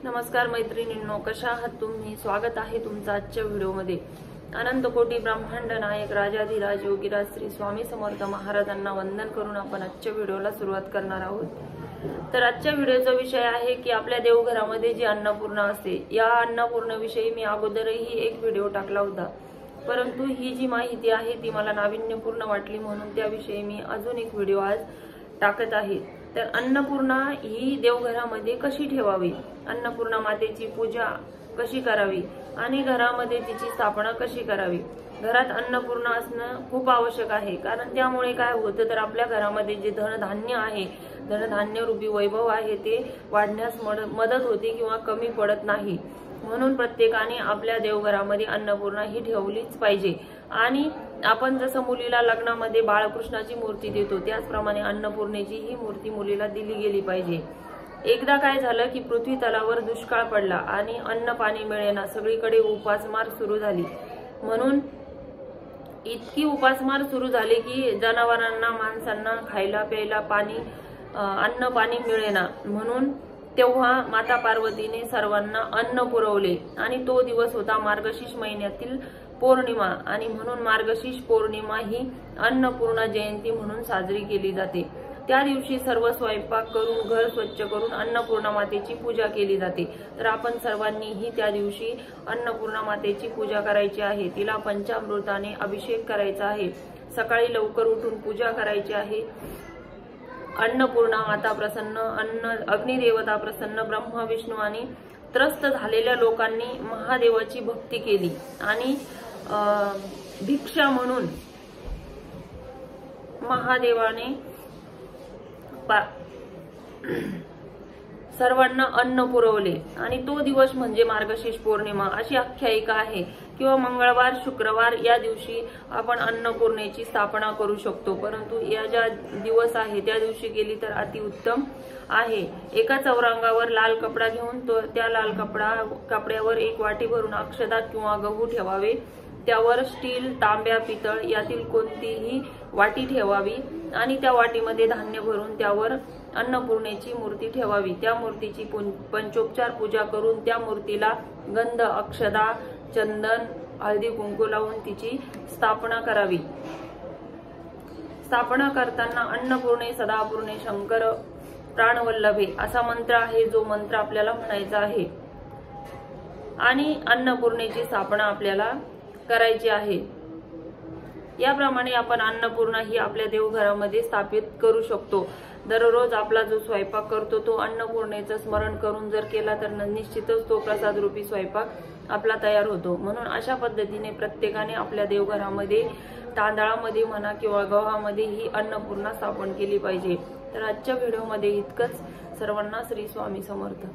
नमस्कार मैत्रिणींनो, कशा आहात तुम्ही? स्वागत आहे तुमचं आजच्या व्हिडिओमध्ये। अनंत कोटी ब्रह्मांड नायक राजाधिराज योगीराज श्री स्वामी समर्थ महाराजांना वंदन करून आपण आजच्या व्हिडिओला सुरुवात करणार आहोत। तर आजच्या व्हिडिओचा विषय आहे की आपल्या देवघरामध्ये जी अन्नपूर्णा असते, या अन्नपूर्णेविषयी मी अगोदरही एक व्हिडिओ टाकला होता, परंतु ही जी माहिती आहे ती मला नाविन्यपूर्ण वाटली म्हणून त्याविषयी मी अजून एक व्हिडिओ आज टाकत आहे। तर अन्नपूर्णा ही देवघरामध्ये कशी ठेवावी, अन्नपूर्णा मातेची पूजा कशी करावी आणि घरामध्ये तिची स्थापना कशी करावी। घरात अन्नपूर्णा असणं खूप आवश्यक आहे, कारण त्यामुळे काय होतं तर आपल्या घरामध्ये जे धनधान्य आहे, धनधान्य रूपी वैभव आहे ते वाढण्यास मदत होते किंवा कमी पडत नाही। म्हणून प्रत्येकाने आपल्या देवघरामध्ये अन्नपूर्णा ही ठेवलीच पाहिजे। आणि आपण जसं मुलीला लग्नामध्ये बाळकृष्णाची मूर्ती देतो, त्याचप्रमाणे अन्नपूर्णेची ही मूर्ती मुलीला दिली गेली पाहिजे। एकदा काय झालं की पृथ्वी तलावर दुष्काळ पडला आणि अन्न पाणी मिळेना, सगळीकडे उपासमार सुरू झाली। म्हणून इतकी उपासमार सुरू झाली की जनावरांना माणसांना खायला प्यायला पाणी अन्न पाणी मिळेना। म्हणून तेव्हा माता पार्वतीने सर्वांना अन्न पुरवले आणि तो दिवस होता मार्गशीर्ष महिन्यातील पौर्णिमा, आणि म्हणून मार्गशीर्ष पौर्णिमा ही अन्नपूर्णा जयंती म्हणून साजरी केली जाते। त्या दिवशी सर्व स्वयंपाक करून घर स्वच्छ करून अन्नपूर्णा मातेची पूजा केली जाते। तर आपण सर्वांनीही त्या दिवशी अन्नपूर्णा मातेची पूजा करायची आहे, तिला पंचामृताने अभिषेक करायचा आहे, सकाळी लवकर उठून पूजा करायची आहे। अन्नपूर्णा माता प्रसन्न, अग्निदेवता प्रसन्न, ब्रह्मा विष्णू आणि त्रस्त झालेल्या लोकांनी महादेवाची भक्ती केली आणि भिक्षा म्हणून महादेवाने सर्वांना अन्न पुरवले आणि तो दिवस म्हणजे मार्गशीर्ष पौर्णिमा अशी आख्यायिका आहे। किंवा मंगळवार शुक्रवार या दिवशी आपण अन्नपूर्णेची स्थापना करू शकतो, परंतु या ज्या दिवस आहे त्या दिवशी केली तर अतिउत्तम आहे। एका चौरंगावर लाल कपडा घेऊन त्या लाल कपड्यावर एक वाटी भरून अक्षता किंवा गहू ठेवावे, त्यावर स्टील, तांब्या, पितळ यातील कोणतीही वाटी ठेवावी आणि त्या वाटीमध्ये धान्य भरून त्यावर अन्नपूर्णेची मूर्ती ठेवावी। त्या मूर्तीची पंचोपचार पूजा करून त्या मूर्तीला गंध, अक्षता, चंदन, हळदी कुंकू लावून तिची स्थापना करावी। स्थापना करताना अन्नपूर्णे सदापूर्णे शंकर प्राणवल्लभे असा मंत्र आहे, जो मंत्र आपल्याला म्हणायचा आहे आणि अन्नपूर्णेची स्थापना आपल्याला करायची आहे। याप्रमाणे आपण अन्नपूर्णा ही आपल्या देवघरामध्ये स्थापित करू शकतो। दररोज आपला जो स्वयंपाक करतो तो अन्नपूर्णेचं स्मरण करून जर केला तर निश्चितच तो प्रसाद रूपी स्वयंपाक आपला तयार होतो। म्हणून अशा पद्धतीने प्रत्येकाने आपल्या देवघरामध्ये तांदळामध्ये म्हणा किंवा गव्हामध्ये ही अन्नपूर्णा स्थापन केली पाहिजे। तर आजच्या व्हिडिओमध्ये इतकंच। सर्वांना श्री स्वामी समर्थ।